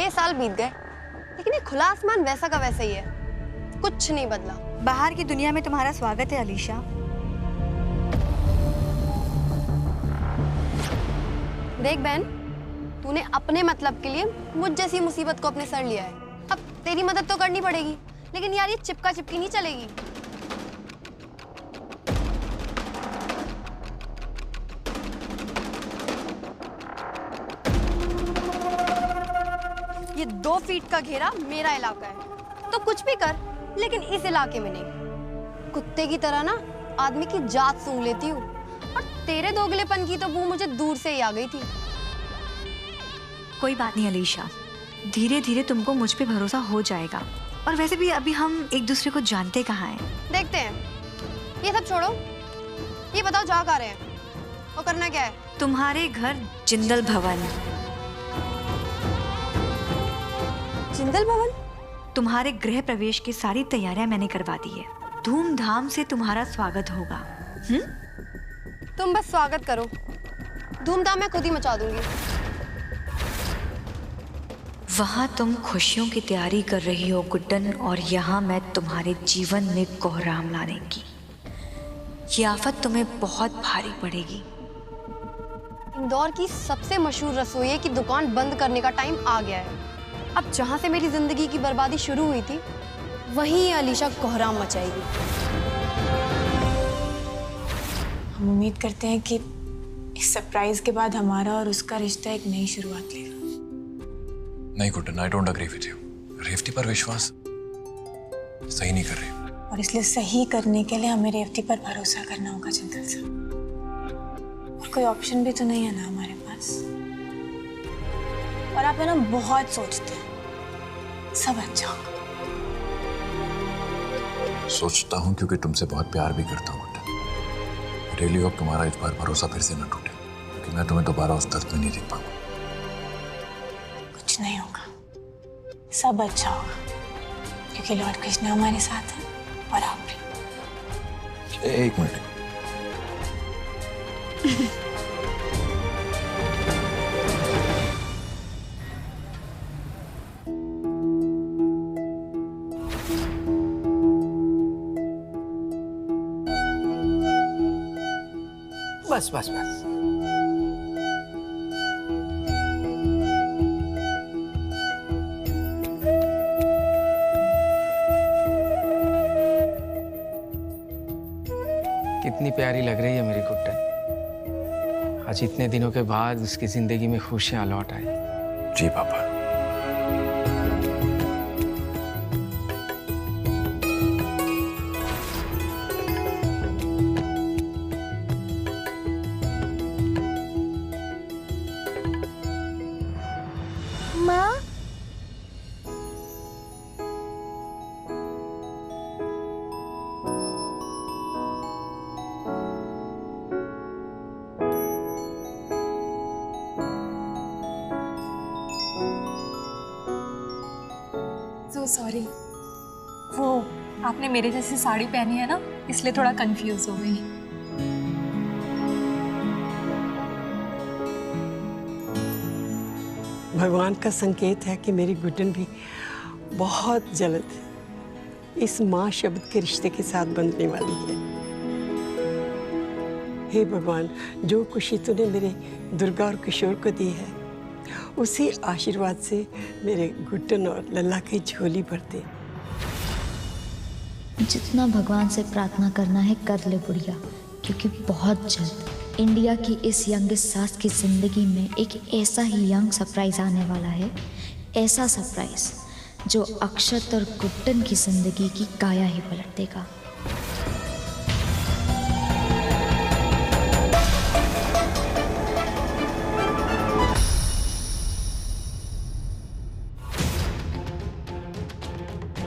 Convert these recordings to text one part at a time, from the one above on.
6 साल बीत गए, लेकिन ये खुला आसमान वैसा का वैसा ही है, कुछ नहीं बदला। बाहर की दुनिया में तुम्हारा स्वागत है अलीशा। देख बहन, तूने अपने मतलब के लिए मुझ जैसी मुसीबत को अपने सर लिया है। अब तेरी मदद तो करनी पड़ेगी, लेकिन यार ये चिपका चिपकी नहीं चलेगी। ये 2 फीट का घेरा मेरा इलाका है, तो कुछ भी कर, लेकिन इस इलाके में नहीं। कुत्ते की तरह ना आदमी की जात सूंघ लेती हूँ, और तेरे दोगलेपन की तो बू मुझे दूर से ही आ गई थी। कोई बात नहीं अलीशा, धीरे धीरे तुमको मुझ पे भरोसा हो जाएगा। और वैसे भी अभी हम एक दूसरे को जानते कहाँ हैं। देखते हैं। ये सब छोड़ो, ये बताओ जा कहाँ रहे हैं और करना क्या है? तुम्हारे घर जिंदल भवन। जिंदल भवन? तुम्हारे गृह प्रवेश की सारी तैयारियां मैंने करवा दी है। धूमधाम से तुम्हारा स्वागत होगा। तुम बस स्वागत करो, धूमधाम मैं खुद ही मचा दूंगी। वहां तुम खुशियों की तैयारी कर रही हो गुड्डन, और यहाँ मैं तुम्हारे जीवन में कोहराम लाने की। ये आफत तुम्हें बहुत भारी पड़ेगी। इंदौर की सबसे मशहूर रसोइये की दुकान बंद करने का टाइम आ गया है। अब जहाँ से मेरी जिंदगी की बर्बादी शुरू हुई थी, वहीं अलीशा कोहराम मचाएगी। हम उम्मीद करते हैं कि इस सरप्राइज के बाद हमारा और उसका रिश्ता एक नई शुरुआत लेगा। नहीं Guddan, I don't agree with you. Revati पर विश्वास सही नहीं कर रही, और इसलिए सही करने के लिए हमें रेवती पर भरोसा करना होगा जिंदल सर। और कोई ऑप्शन भी तो नहीं है ना हमारे पास। और आप है ना बहुत सोचते हैं, सब अच्छा होगा। सोचता हूँ क्योंकि तुमसे बहुत प्यार भी करता हूँ गुड्डन। रियली होप तुम्हारा इस बार भरोसा फिर से न टूटे, क्योंकि मैं तुम्हें दोबारा उस दर्द में नहीं देख पाऊंगा। कुछ नहीं होगा, सब अच्छा होगा, क्योंकि लॉर्ड कृष्ण हमारे साथ हैं और आप भी। एक मिनट। बस बस बस। कितनी प्यारी लग रही है मेरी गुड्डन। आज इतने दिनों के बाद उसकी जिंदगी में खुशियां लौट आई। जी पापा। माँ, सॉरी, वो आपने मेरे जैसी साड़ी पहनी है ना, इसलिए थोड़ा कंफ्यूज हो गई। भगवान का संकेत है कि मेरी गुड्डन भी बहुत जल्द इस माँ शब्द के रिश्ते के साथ बंधने वाली है। हे भगवान, जो खुशी तूने मेरे दुर्गा और किशोर को दी है, उसी आशीर्वाद से मेरे गुड्डन और लल्ला की झोली भर दे। जितना भगवान से प्रार्थना करना है कर ले बुढ़िया, क्योंकि बहुत जल्द इंडिया की इस यंगेस्ट सास की जिंदगी में एक ऐसा ही यंग सरप्राइज आने वाला है। ऐसा सरप्राइज जो अक्षत और गुड्डन की जिंदगी की काया ही पलट देगा।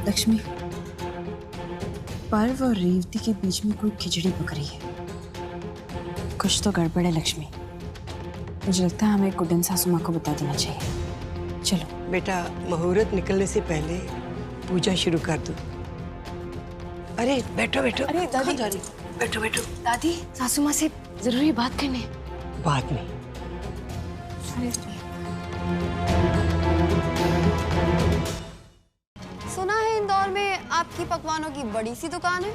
लक्ष्मी, पर्व और रेवती के बीच में कोई खिचड़ी पक रही है। कुछ तो गड़बड़ है लक्ष्मी। मुझे लगता है हमें गुड्डन सासू माँ को बता देना चाहिए। चलो बेटा, मुहूर्त निकलने से पहले पूजा शुरू कर दो। अरे बैठो बैठो। अरे दादी, जा रही? बैठो बैठो। दादी सासू माँ से जरूरी बात करने। बाद में। अरे आपकी पकवानों की बड़ी सी दुकान है,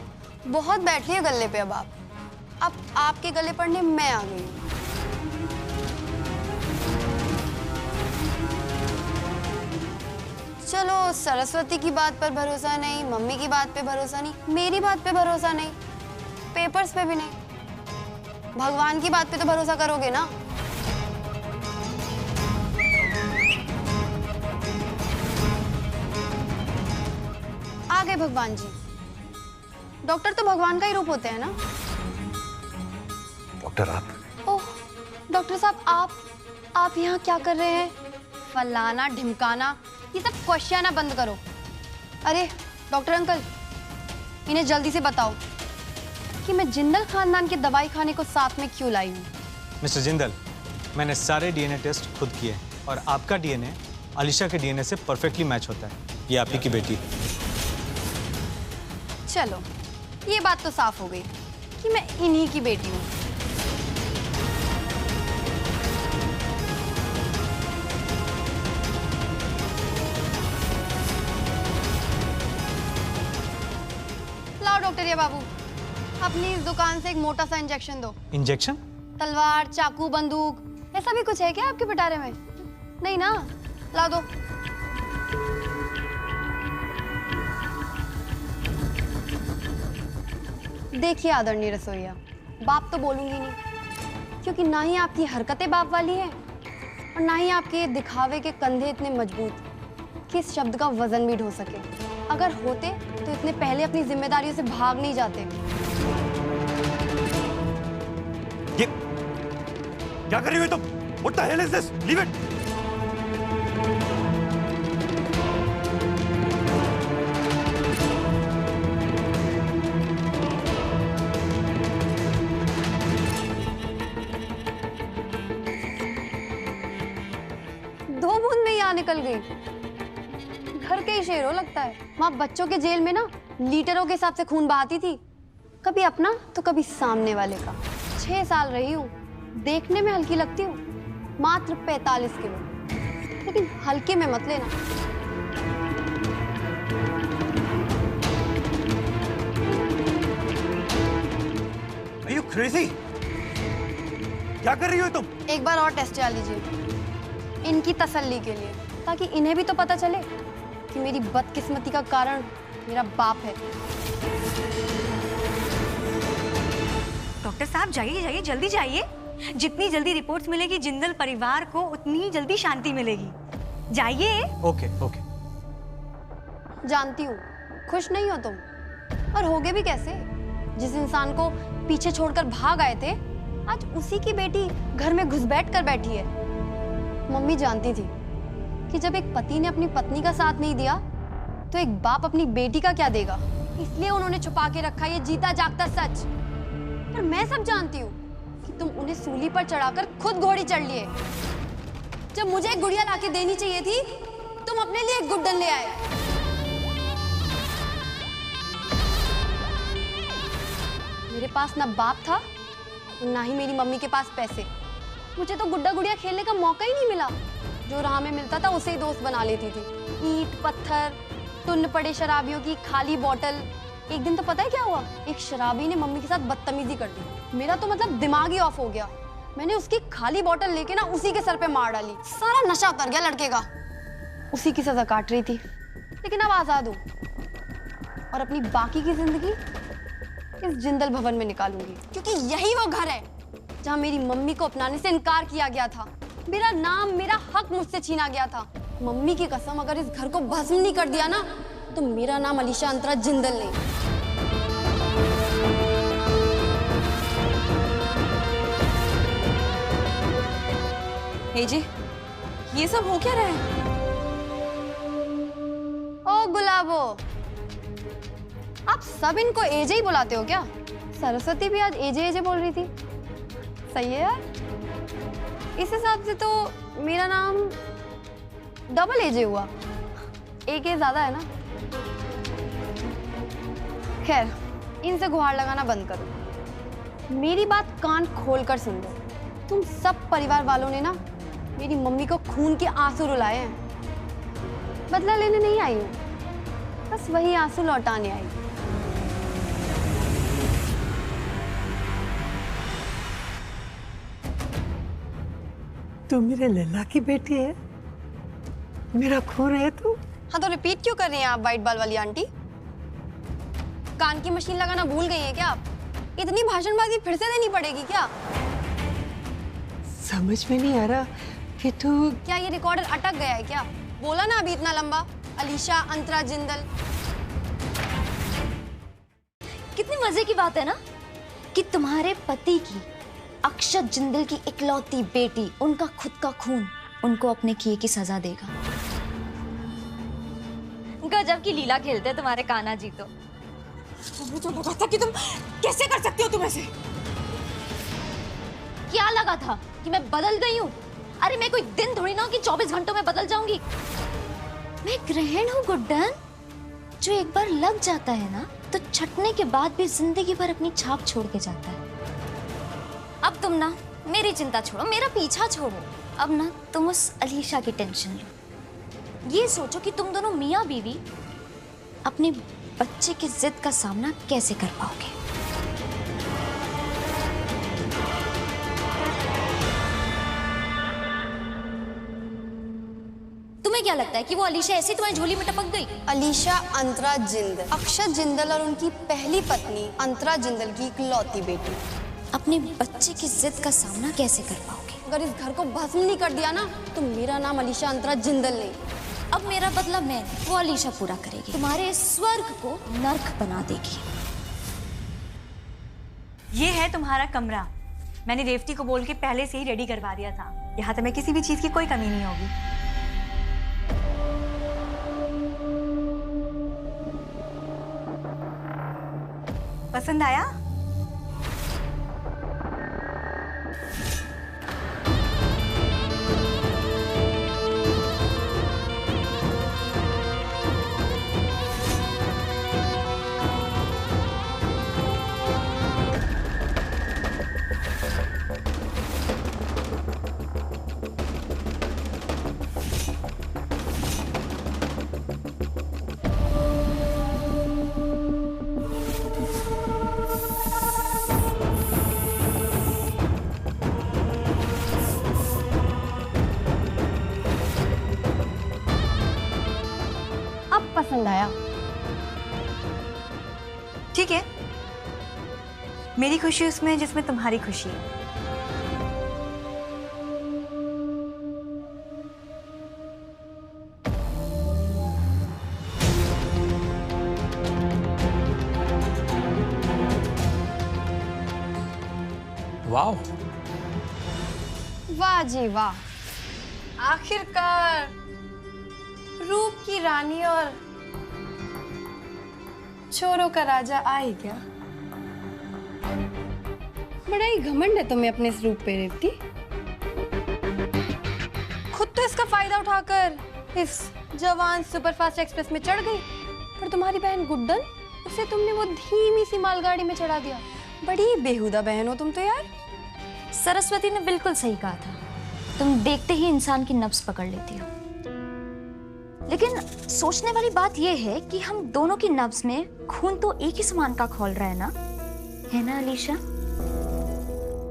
बहुत बैठी है गले पे। अब आपके गले पड़ने मैं आ गई हूँ। चलो, सरस्वती की बात पर भरोसा नहीं, मम्मी की बात पे भरोसा नहीं, मेरी बात पे भरोसा नहीं, पेपर्स पे भी नहीं, भगवान की बात पे तो भरोसा करोगे ना? आ गए भगवान जी। डॉक्टर तो भगवान का ही रूप होते हैं ना? डॉक्टर आप? ओह, डॉक्टर साहब आप यहाँ क्या कर रहे हैं? फलाना ढिमकाना, ये सब क्वेश्चन बंद करो। अरे डॉक्टर अंकल, इन्हें जल्दी से बताओ कि मैं जिंदल खानदान के दवाई खाने को साथ में क्यों लाई हूँ। मिस्टर जिंदल, मैंने सारे डीएनए टेस्ट खुद किए और आपका डीएनए अलीशा के डीएनए से परफेक्टली मैच होता है। ये आप ही की बेटी है। चलो, ये बात तो साफ हो गई कि मैं इन्हीं की बेटी हूँ। लाओ डॉक्टर ये बाबू, अपनी इस दुकान से एक मोटा सा इंजेक्शन दो। इंजेक्शन? तलवार, चाकू, बंदूक, ऐसा भी कुछ है क्या आपके पिटारे में? नहीं ना? ला दो। देखिए आदरणीय रसोइया, बाप तो बोलूंगी नहीं, क्योंकि ना ही आपकी हरकतें बाप वाली हैं और ना ही आपके दिखावे के कंधे इतने मजबूत कि इस शब्द का वजन भी ढो सके। अगर होते तो इतने पहले अपनी जिम्मेदारियों से भाग नहीं जाते। ये क्या कर रही हो तुम? What the hell is this? Leave it! दो बूंद में यहाँ निकल गई। घर के ही शेर हो लगता है। वहाँ बच्चों के जेल में ना लीटरों के हिसाब से खून बहाती थी, कभी अपना तो कभी सामने वाले का। 6 साल रही हूँ, देखने में हल्की लगती हूँ, मात्र 45 किलो, लेकिन हल्के में मत लेना। Are you crazy? क्या कर रही हो तुम? एक बार और टेस्ट चला लीजिए, इनकी तसल्ली के लिए, ताकि इन्हें भी तो पता चले कि मेरी बदकिस्मती का कारण मेरा बाप है। डॉक्टर साहब जाइए जाइए, जल्दी जाइए। जितनी जल्दी रिपोर्ट्स मिलेगी जिंदल परिवार को, उतनी ही जल्दी शांति मिलेगी। जाइए। Okay okay. जानती हूँ खुश नहीं हो तुम, और होगे भी कैसे? जिस इंसान को पीछे छोड़कर भाग आए थे, आज उसी की बेटी घर में घुसपैठ कर बैठी है। मम्मी जानती थी कि जब एक पति ने अपनी पत्नी का साथ नहीं दिया तो एक बाप अपनी बेटी का क्या देगा, इसलिए उन्होंने छुपा के रखा ये जीता जागता सच। पर मैं सब जानती हूँ कि तुम उन्हें सूली पर चढ़ाकर खुद घोड़ी चढ़ लिए। जब मुझे एक गुड़िया लाके देनी चाहिए थी, तुम अपने लिए एक गुड्डन ले आए। मेरे पास ना बाप था, ना ही मेरी मम्मी के पास पैसे। मुझे तो गुड्डा गुड़िया खेलने का मौका ही नहीं मिला। जो राह में मिलता था उसे ही दोस्त बना लेती थी। ईंट पत्थर, टुन्न पड़े शराबियों की खाली बोतल। एक दिन तो पता है क्या हुआ, एक शराबी ने मम्मी के साथ बदतमीजी कर दी। मेरा तो मतलब दिमाग ही ऑफ हो गया। मैंने उसकी खाली बोतल लेके ना उसी के सर पे मार डाली। सारा नशा उतर गया लड़के का। उसी की सजा काट रही थी, लेकिन अब आजाद हूँ और अपनी बाकी की जिंदगी इस जिंदल भवन में निकालूंगी, क्योंकि यही वो घर है जहाँ मेरी मम्मी को अपनाने से इनकार किया गया था। मेरा नाम, मेरा हक मुझसे छीना गया था। मम्मी की कसम, अगर इस घर को भस्म नहीं कर दिया ना, तो मेरा नाम अलीशा अंतरा जिंदल नहीं। हे जी, ये सब हो क्या रहा है? ओ गुलाबो, आप सब इनको एजे ही बुलाते हो क्या? सरस्वती भी आज एजे एजे बोल रही थी। सही है यार, इस हिसाब से तो मेरा नाम डबल एजे हुआ। एक ए ज्यादा है ना। खैर, इनसे गुहार लगाना बंद करो। मेरी बात कान खोलकर सुन लो। तुम सब परिवार वालों ने ना मेरी मम्मी को खून के आंसू रुलाए हैं। बदला लेने नहीं आई हूँ, बस वही आंसू लौटाने आई। तू मेरे लल्ला की बेटी है, मेरा खून है तू। हाँ तो रिपीट क्यों कर रही हैं आप वाइट बाल वाली आंटी? कान की मशीन लगाना भूल गई हैं क्या आप? इतनी भाषणबाजी फिर से देनी पड़ेगी क्या? समझ में नहीं आ रहा कि तू। क्या ये रिकॉर्डर अटक गया है क्या? बोला ना अभी इतना लंबा, अलीशा अंतरा जिंदल। कितनी मजे की बात है ना कि तुम्हारे पति की, अक्षत जिंदल की इकलौती बेटी, उनका खुद का खून उनको अपने किए की सजा देगा। गजब की लीला खेलते हैं तुम्हारे कान्हा जी तो। मुझे तो लगा था कि तुम कैसे कर सकती हो, तुम ऐसे। क्या लगा था कि मैं बदल गई हूँ? अरे मैं कोई दिन थोड़ी ना हूँ कि 24 घंटों में बदल जाऊंगी। मैं ग्रहण हूँ गुड्डन, जो एक बार लग जाता है ना तो छटने के बाद भी जिंदगी भर अपनी छाप छोड़ के जाता है। अब तुम ना मेरी चिंता छोड़ो, मेरा पीछा छोड़ो। अब ना तुम उस अलीशा की टेंशन लो। ये सोचो कि तुम दोनों मियाँ बीवी अपने बच्चे की जिद का सामना कैसे कर पाओगे। तुम्हें क्या लगता है कि वो अलीशा ऐसे तुम्हारी झोली में टपक गई? अलीशा अंतरा जिंदल, अक्षत जिंदल और उनकी पहली पत्नी अंतरा जिंदल की इकलौती बेटी। अपने बच्चे की जिद का सामना कैसे कर पाओगे? अगर इस घर को भस्म नहीं कर दिया ना तो मेरा नाम अलीशा अंतरा जिंदल नहीं। अब मेरा बदला मैं, वो अलीशा पूरा करेगी। तुम्हारे स्वर्ग को नर्क बना देगी। ये है तुम्हारा कमरा। मैंने रेवती को बोल के पहले से ही रेडी करवा दिया था। यहाँ तुम्हें किसी भी चीज की कोई कमी नहीं होगी। पसंद आया? पसंद आया? ठीक है, मेरी खुशी उसमें जिसमें तुम्हारी खुशी है। वाह वाह जी वाह, आखिरकार रूप की रानी और चोरों का राजा आ ही गया। बड़ा ही घमंड है तुम्हें अपने इस रूप पे रेवती। खुद तो इसका फायदा उठाकर इस जवान सुपरफास्ट एक्सप्रेस में चढ़ गई, पर तुम्हारी बहन गुड्डन, उसे तुमने वो धीमी सी मालगाड़ी में चढ़ा दिया। बड़ी बेहुदा बहन हो तुम तो यार। सरस्वती ने बिल्कुल सही कहा था, तुम देखते ही इंसान की नब्ज पकड़ लेती हो। लेकिन सोचने वाली बात यह है कि हम दोनों की नब्ज में खून तो एक ही समान का खौल रहा है ना अलीशा?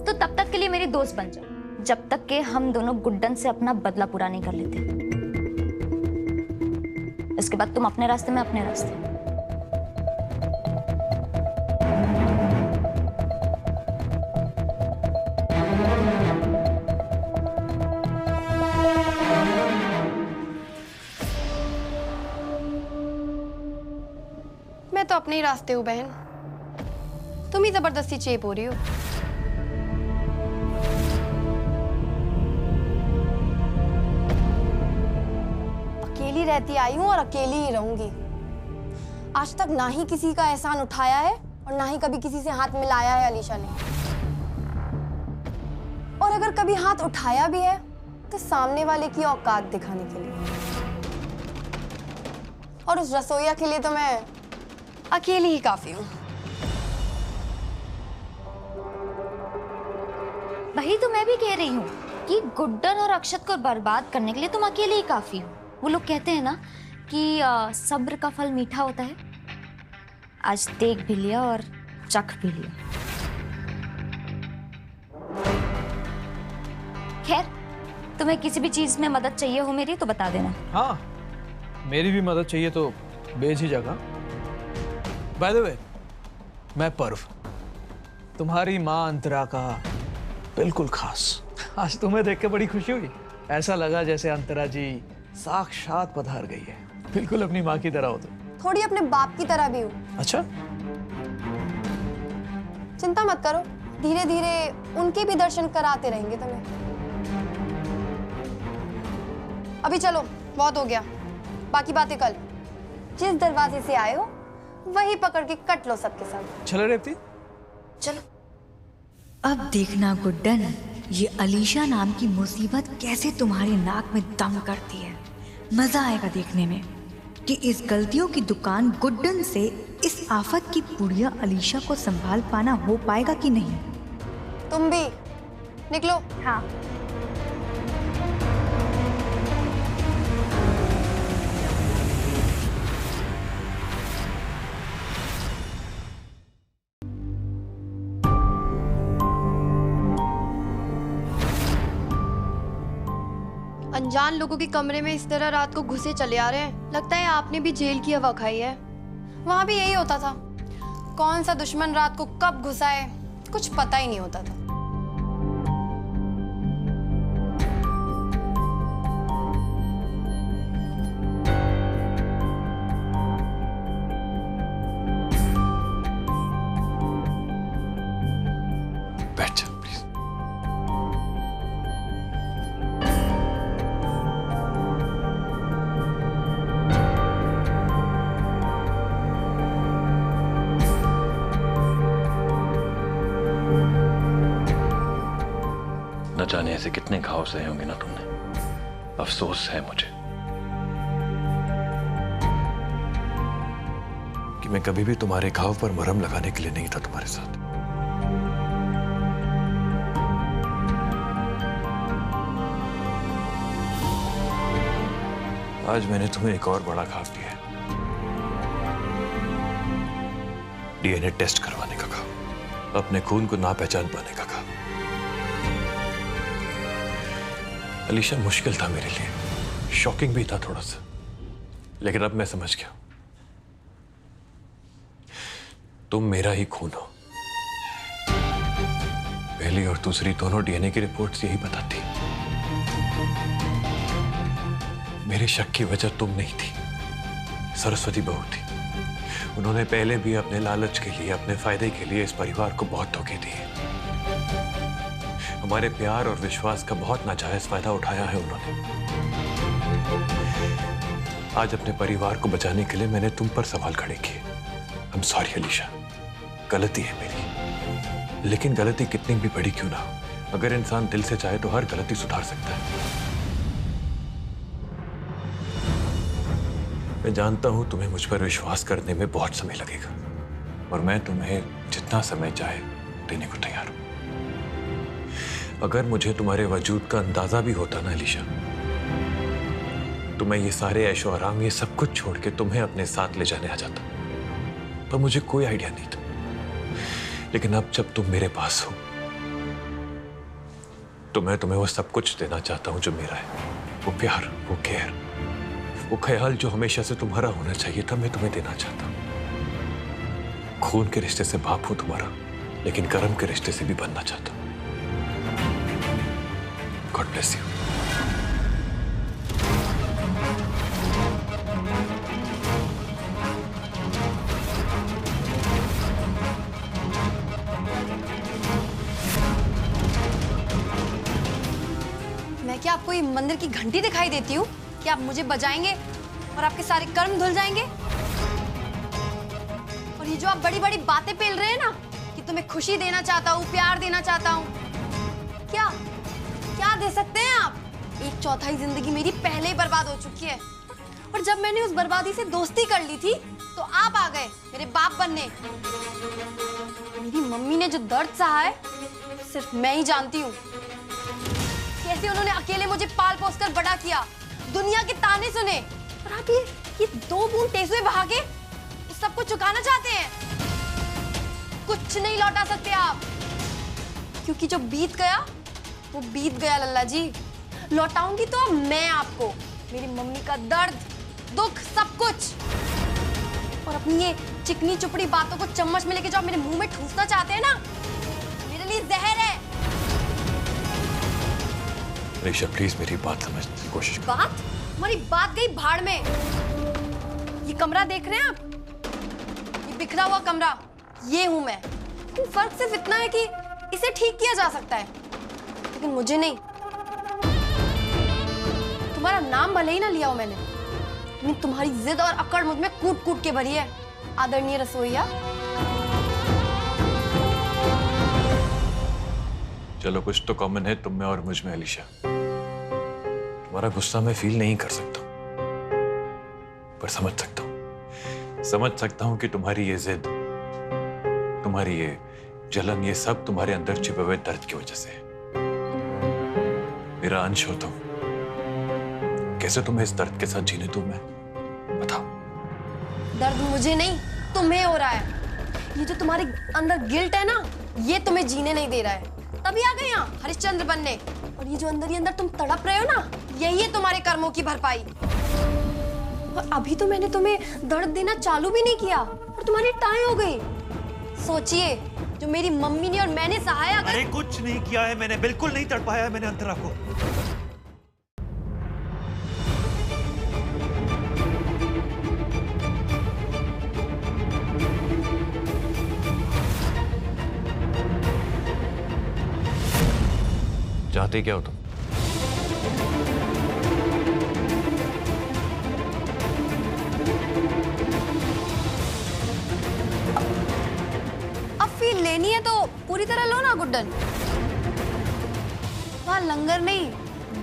तो तब तक के लिए मेरी दोस्त बन जाओ, जब तक के हम दोनों गुड्डन से अपना बदला पूरा नहीं कर लेते। इसके बाद तुम अपने रास्ते, मैं अपने रास्ते। मैं तो अपने ही रास्ते हूँ बहन, तुम ही जबरदस्ती चेप हो रही हो। अकेली रहती आई हूँ और अकेली ही रहूंगी। आज तक ना ही किसी का एहसान उठाया है और ना ही कभी किसी से हाथ मिलाया है अलीशा ने। और अगर कभी हाथ उठाया भी है तो सामने वाले की औकात दिखाने के लिए, और उस रसोइया के लिए तो मैं अकेली ही काफी हूँ। वही तो मैं भी कह रही हूँ कि गुड्डन और अक्षत को बर्बाद करने के लिए तुम अकेले ही काफी हो। वो लोग कहते हैं ना कि सब्र का फल मीठा होता है। आज देख भी लिया और चख भी लिया। खैर, तुम्हें किसी भी चीज में मदद चाहिए हो मेरी तो बता देना। हाँ, मेरी भी मदद चाहिए तो बेझिझक। बाय द वे, मैं पर्व, तुम्हारी माँ अंतरा का बिल्कुल खास। आज तुम्हें देख के बड़ी खुशी हुई। ऐसा लगा जैसे अंतरा जी साक्षात पधार गई है। बिल्कुल अपनी माँ की तरह हो तुम। थोड़ी अपने बाप की तरह भी हूँ। अच्छा, चिंता मत करो, धीरे धीरे उनके भी दर्शन कराते रहेंगे तुम्हें। अभी चलो, बहुत हो गया, बाकी बातें कल। जिस दरवाजे से आए हो वही पकड़ के कट लो सबके साथ। चलो रेवती, चलो। अब देखना गुड्डन, ये अलीशा नाम की मुसीबत कैसे तुम्हारी नाक में दम करती है। मजा आएगा देखने में कि इस गलतियों की दुकान गुड्डन से इस आफत की पुड़िया अलीशा को संभाल पाना हो पाएगा कि नहीं। तुम भी निकलो। हाँ। अनजान लोगों के कमरे में इस तरह रात को घुसे चले आ रहे हैं। लगता है आपने भी जेल की हवा खाई है। वहां भी यही होता था, कौन सा दुश्मन रात को कब घुसा है कुछ पता ही नहीं होता था। बैठ जा प्लीज। न जाने ऐसे कितने घाव सहे होंगे ना तुमने। अफसोस है मुझे कि मैं कभी भी तुम्हारे घाव पर मरहम लगाने के लिए नहीं था तुम्हारे साथ। आज मैंने तुम्हें एक और बड़ा घाव दिया है, डीएनए टेस्ट करवाने का घाव, अपने खून को ना पहचान पाने का घाव। अलीशा मुश्किल था मेरे लिए, शॉकिंग भी था थोड़ा सा, लेकिन अब मैं समझ गया तुम मेरा ही खून हो। पहली और दूसरी दोनों डीएनए की रिपोर्ट्स यही बताती। मेरे शक की वजह तुम नहीं थी, सरस्वती बहू थी। उन्होंने पहले भी अपने लालच के लिए, अपने फायदे के लिए इस परिवार को बहुत धोखे दिए। हमारे प्यार और विश्वास का बहुत नाजायज फायदा उठाया है उन्होंने। आज अपने परिवार को बचाने के लिए मैंने तुम पर सवाल खड़े किए। आई एम सॉरी अलीशा, गलती है मेरी, लेकिन गलती कितनी भी बड़ी क्यों ना हो, अगर इंसान दिल से चाहे तो हर गलती सुधार सकता है। मैं जानता हूं तुम्हें मुझ पर विश्वास करने में बहुत समय लगेगा, और मैं तुम्हें जितना समय चाहे देने को तैयार हूं। अगर मुझे तुम्हारे वजूद का अंदाजा भी होता ना अलीशा, तो मैं ये सारे ऐशो आराम, ये सब कुछ छोड़ के तुम्हें अपने साथ ले जाने आ जाता, पर मुझे कोई आइडिया नहीं था। लेकिन अब जब तुम मेरे पास हो तो मैं तुम्हें वो सब कुछ देना चाहता हूं जो मेरा है। वो प्यार, वो केयर, वो ख्याल जो हमेशा से तुम्हारा होना चाहिए था, मैं तुम्हें देना चाहता हूं। खून के रिश्ते से बाप हूं तुम्हारा, लेकिन कर्म के रिश्ते से भी बनना चाहता हूं। God bless you. मैं क्या आपको ये मंदिर की घंटी दिखाई देती हूँ कि आप मुझे बजाएंगे और आपके सारे कर्म धुल जाएंगे? और ये जो आप बड़ी बड़ी बातें पेल रहे हैं ना कि तुम्हें खुशी देना चाहता हूँ, प्यार देना चाहता हूँ, क्या क्या दे सकते हैं आप? 1/4 जिंदगी मेरी पहले ही बर्बाद हो चुकी है, और जब मैंने उस बर्बादी से दोस्ती कर ली थी तो आप आ गए मेरे बाप बनने। मेरी मम्मी ने जो दर्द सहा है सिर्फ मैं ही जानती हूँ। कैसे उन्होंने अकेले मुझे पाल पोस कर बड़ा किया, दुनिया के ताने सुने, और आप ये 2 बूंद टेसुए बहा के इस सबको चुकाना चाहते हैं। कुछ नहीं लौटा सकते आप, क्योंकि जो बीत गया वो बीत गया लल्ला जी। लौटाऊंगी तो मैं आपको मेरी मम्मी का दर्द, दुख, सब कुछ। और अपनी ये चिकनी चुपड़ी बातों को चम्मच में लेके जो आप मेरे मुंह में ठूसना चाहते हैं ना, मेरे लिए जहर है। अलीशा प्लीज मेरी बात समझने की कोशिश कर। बात? हमारी बात गई भाड़ में। ये कमरा देख रहे हैं आप? ये बिखरा हुआ कमरा, ये हूं मैं। फर्क सिर्फ इतना है कि इसे ठीक किया जा सकता है, लेकिन मुझे नहीं। तुम्हारा नाम भले ही ना लिया हो मैंने, लेकिन तुम्हारी जिद और अकड़ मुझ में कूट कूट के भरी है, आदरणीय रसोइया। चलो कुछ तो कॉमन है तुम में और मुझ में अलीशा। तुम्हारा गुस्सा मैं फील नहीं कर सकता, पर समझ सकता हूं। समझ सकता हूं कि तुम्हारी ये जिद, तुम्हारी ये जलन, ये सब तुम्हारे अंदर छिपे हुए दर्द की वजह से है। मेरा अंश हो तुम, कैसे तुम्हें इस दर्द के साथ जीने दूं मैं? बताओ। दर्द मुझे नहीं, तुम्हें हो रहा है। ये जो तुम्हारे अंदर गिल्ट है ना, ये तुम्हें जीने नहीं दे रहा है। तभी आ गए यहाँ हरिश्चंद्र बनने। और ये जो अंदर ही अंदर तुम तड़प रहे हो ना, यही है तुम्हारे कर्मों की भरपाई। और अभी तो मैंने तुम्हें दर्द देना चालू भी नहीं किया और तुम्हारी टाई हो गई। सोचिए, जो मेरी मम्मी ने और मैंने सहाया। अरे कुछ नहीं किया है मैंने, बिल्कुल नहीं तड़पाया है मैंने अंतरा को। चाहते क्या हो तुम? अब फील लेनी है तो पूरी तरह लो ना गुड्डन। वहां लंगर नहीं,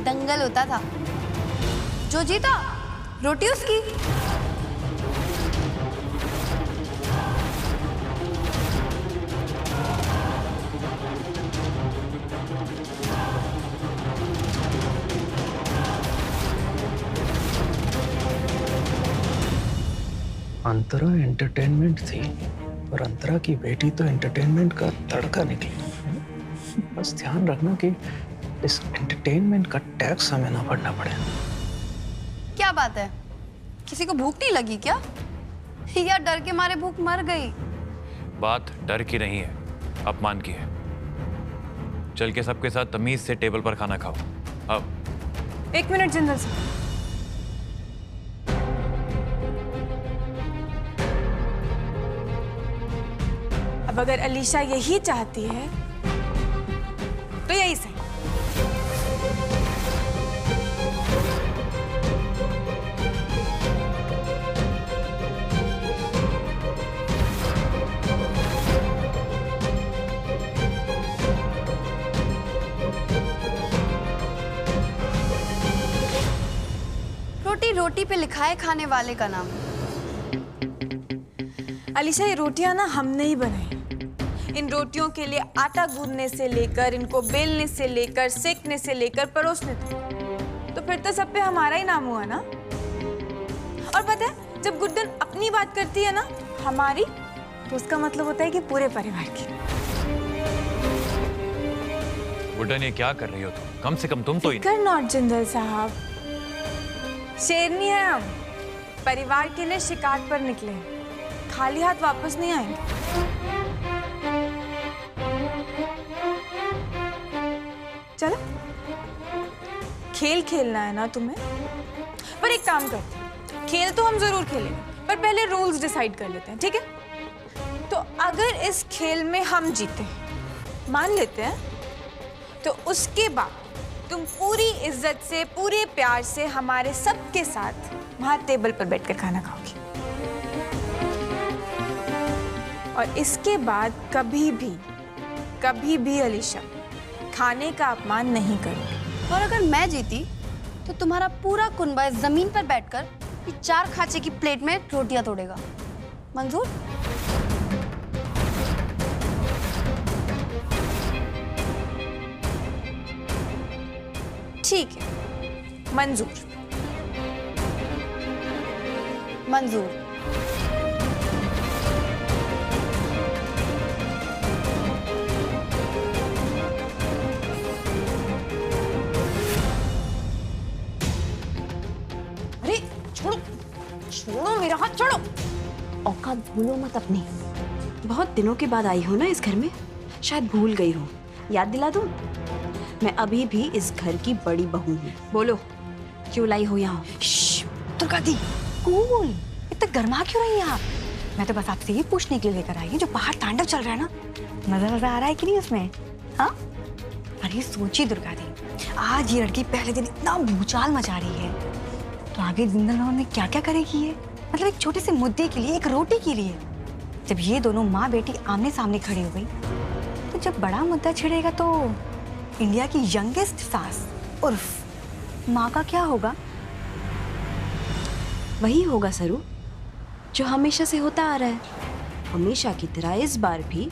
दंगल होता था। जो जीता रोटी उसकी। अंतरा एंटरटेनमेंट थी, पर अंतरा की बेटी तो एंटरटेनमेंट का तड़का निकली। बस ध्यान रखना कि इस एंटरटेनमेंट का टैक्स हमें ना भरना पड़े। क्या बात है, किसी को भूख नहीं लगी क्या? या डर के मारे भूख मर गई? बात डर की नहीं है, अपमान की है। चल के सबके साथ तमीज से टेबल पर खाना खाओ। अब 1 मिनट जनरल साहब। अब अगर अलीशा यही चाहती है तो यही सही। रोटी रोटी पे लिखा है खाने वाले का नाम। अलीशा, ये रोटियां ना हमने ही बनाई। इन रोटियों के लिए आटा गूंदने से लेकर, इनको बेलने से लेकर, सेकने से लेकर परोसने तक। तो फिर तो सब पे हमारा ही नाम हुआ ना। और पता है, जब गुड्डन अपनी बात करती है ना, हमारी, तो उसका मतलब होता है कि पूरे परिवार की। गुड्डन ये क्या कर रही हो तुम? कम से कम तुम तो फिकर नॉट जनरल साहब, शेरनी है हम। परिवार के लिए शिकार पर निकले, खाली हाथ वापस नहीं आएंगे। चलो, खेल खेलना है ना तुम्हें? पर एक काम करते हैं, खेल तो हम जरूर खेलेंगे, पर पहले रूल्स डिसाइड कर लेते हैं, ठीक है? तो अगर इस खेल में हम जीते, मान लेते हैं, तो उसके बाद तुम पूरी इज्जत से, पूरे प्यार से हमारे सबके साथ वहां टेबल पर बैठकर खाना खाओगी। और इसके बाद कभी भी अलीशा खाने का अपमान नहीं करोगे। और अगर मैं जीती तो तुम्हारा पूरा कुनबा इस जमीन पर बैठकर ये 4 खांचे की प्लेट में रोटियां तोड़ेगा। मंजूर? ठीक है, मंजूर। मंजूर। अरे छोड़ो, छोड़ो मेरा हाथ, छोड़ो। औकात भूलो मत अपनी। बहुत दिनों के बाद आई हो ना इस घर में, शायद भूल गई हो। याद दिला दूं? मैं अभी भी इस घर की बड़ी बहू हूँ। बोलो, क्यों लाई हो यहाँ? दुर्गा दी, कूल, इतना गर्मा क्यों रही हैं आप? मैं तो बस आपसे ये पूछने के लिए लेकर आई हूँ, जो बाहर तांडव चल रहा है ना, मजा आ रहा है कि नहीं उसमें? हाँ? अरे सोचिए दुर्गा दी, आज ये लड़की पहले दिन इतना भूचाल मचा रही है, तो आगे जिंदगी में क्या क्या करेगी ये? मतलब एक छोटे से मुद्दे के लिए, एक रोटी के लिए। जब ये दोनों माँ बेटी आमने सामने खड़ी हो गई, तो जब बड़ा मुद्दा छिड़ेगा तो इंडिया की यंगेस्ट सास उर्फ माँ का क्या होगा? वही होगा सरू, जो हमेशा से होता आ रहा है। हमेशा की तरह इस बार भी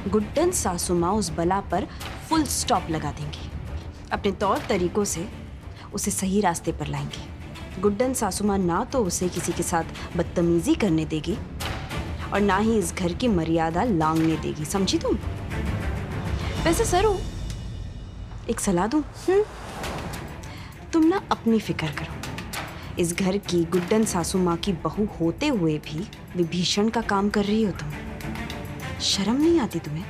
गुड्डन सासू माँ उस बला पर फुल स्टॉप लगा देंगी। अपने तौर तरीकों से उसे सही रास्ते पर लाएंगी। गुड्डन सासू माँ ना तो उसे किसी के साथ बदतमीजी करने देगी और ना ही इस घर की मर्यादा लांघने देगी, समझी तुम? वैसे सरू, एक सलाह दूं? तुम ना अपनी फिक्र करो। इस घर की गुड्डन सासू माँ की बहू होते हुए भी विभीषण का काम कर रही हो तुम। शर्म नहीं आती तुम्हें?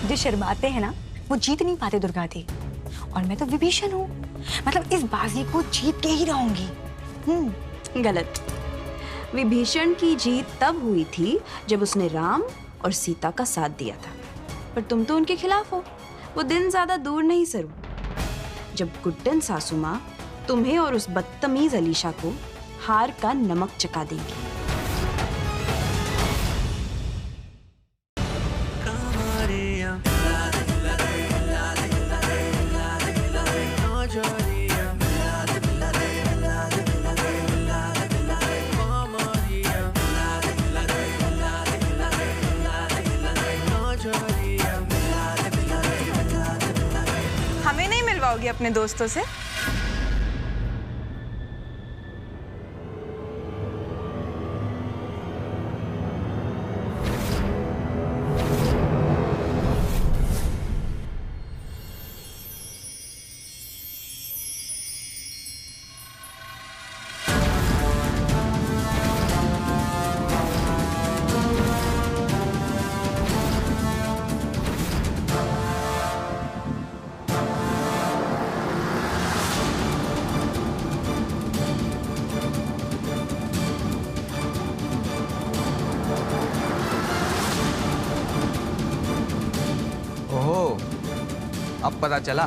जो शर्माते हैं ना, वो जीत नहीं पाते दुर्गा दी। और मैं तो विभीषण हूँ, मतलब इस बाजी को जीत के ही रहूंगी। गलत। विभीषण की जीत तब हुई थी जब उसने राम और सीता का साथ दिया था, पर तुम तो उनके खिलाफ हो। वो दिन ज्यादा दूर नहीं सरू, जब गुड्डन सासू माँ तुम्हें और उस बदतमीज अलीशा को हार का नमक चखा देंगी। हमें नहीं मिलवाओगी अपने दोस्तों से? अब पता चला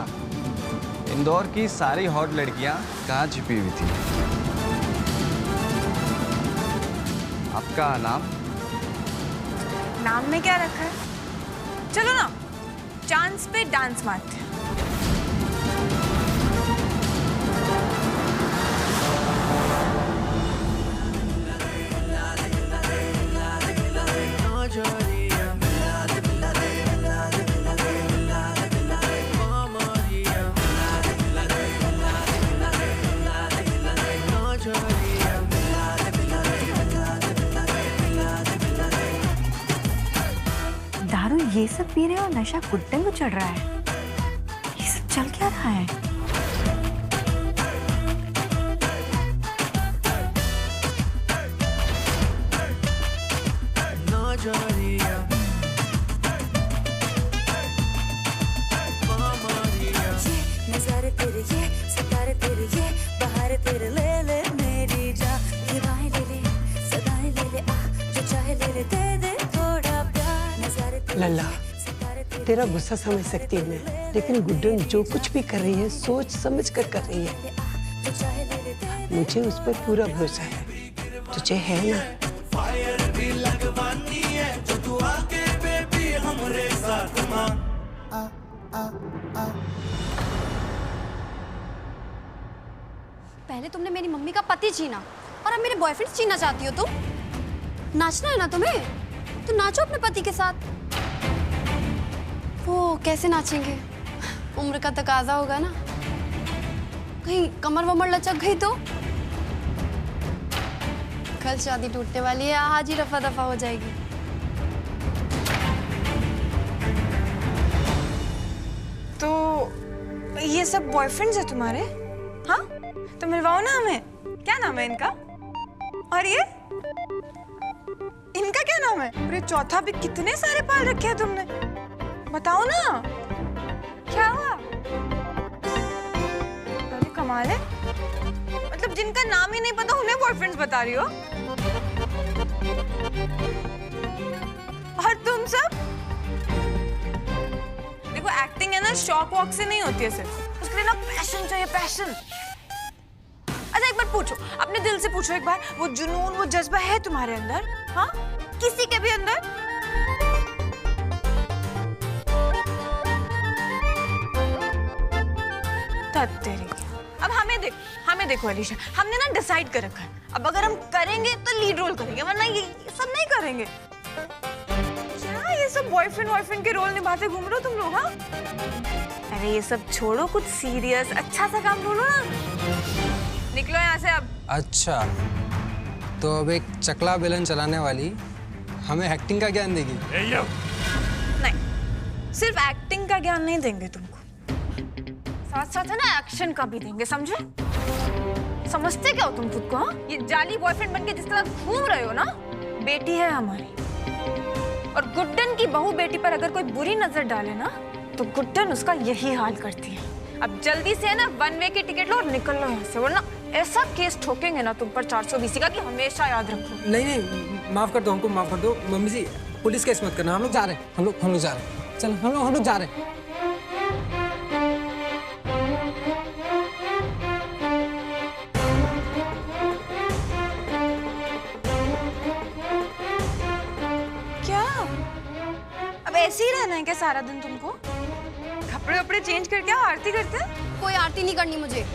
इंदौर की सारी हॉट लड़कियां कहाँ छिपी हुई थी। आपका नाम में क्या रखा है? चलो ना, चांस पे डांस मारते हैं। दारू ये सब पी रहे हो और नशा गुड्डन को चढ़ रहा है। ये सब चल क्या रहा है? नजारे तेरे ये, सितारे तेरे ये, बहारे तेरे ले ले मेरी जान, ये बाहें ले ले, सदाएं ले ले, आ जो चाहे ले ले, दे दे थोड़ा प्यार। नजारे तेरे लल्ला, तेरा गुस्सा समझ सकती हूँ मैं, लेकिन गुड्डन जो कुछ भी कर रही है सोच समझ कर रही है। मुझे उस पर पूरा भरोसा है। तुझे है ना? पहले तुमने मेरी मम्मी का पति छीना और अब मेरे बॉयफ्रेंड छीनना चाहती हो तुम? नाचना है ना तुम्हें, तो नाचो अपने पति के साथ। वो कैसे नाचेंगे? उम्र का तकाजा होगा ना, कहीं कमर वमर लचक गई तो? कल शादी टूटने वाली है, आज ही रफा दफा हो जाएगी। तो ये सब बॉयफ्रेंड्स है तुम्हारे? हाँ, तो मिलवाओ ना हमें। क्या नाम है इनका? और ये इनका क्या नाम है? अरे चौथा भी कितने सारे पाल रखे हैं तुमने, बताओ ना क्या हुआ? अरे कमाल है, मतलब जिनका नाम ही नहीं पता उन्हें बॉयफ्रेंड्स बता रही हो। और तुम सब देखो, एक्टिंग है ना, शॉक वॉक से नहीं होती है सिर्फ, उसके लिए ना पैशन चाहिए, पैशन। अच्छा एक बार पूछो, अपने दिल से पूछो एक बार, वो जुनून, वो जज्बा है तुम्हारे अंदर? हाँ, किसी के भी अंदर? अब हमें देखो अलीशा, हमने ना डिसाइड कर रखा है, अब अगर हम करेंगे तो लीड रोल करेंगे, वरना ये सब नहीं करेंगे। क्या ये सब बॉयफ्रेंड के रोल निभाते घूम रहे हो तुम लोग? हाँ, अरे ये सब छोड़ो, कुछ सीरियस अच्छा सा काम ढूंढो ना। निकलो यहाँ से अब। अच्छा, तो अब एक चकला बेलन चलाने वाली हमें एक्टिंग का ज्ञान देगी? नहीं, सिर्फ एक्टिंग का ज्ञान नहीं देंगे तुमको, साथ साथ है ना एक्शन का भी देंगे, समझे? समझते क्या हो तुम खुद को? हाँ, ये जाली बॉयफ्रेंड बनके जिस तरह घूम रहे हो ना, बेटी है हमारी, और गुड्डन की बहू बेटी पर अगर कोई बुरी नजर डाले ना, तो गुड्डन उसका यही हाल करती है। अब जल्दी से है ना 1 वे की टिकट लो और निकल लो यहाँ से, वरना ऐसा केस ठोकेंगे ना तुम पर 420 का कि हमेशा याद रखो। नहीं, माफ कर दो हमको, माफ कर दो मम्मी जी, पुलिस केस मत करना, हम लोग जा रहे हैं, हम लोग जा रहे हैं, चलो हम लोग जा रहे हैं। क्या अब ऐसे ही रहना है क्या सारा दिन तुमको? कपड़े वपड़े चेंज करके आरती करते हैं? कोई आरती नहीं करनी मुझे।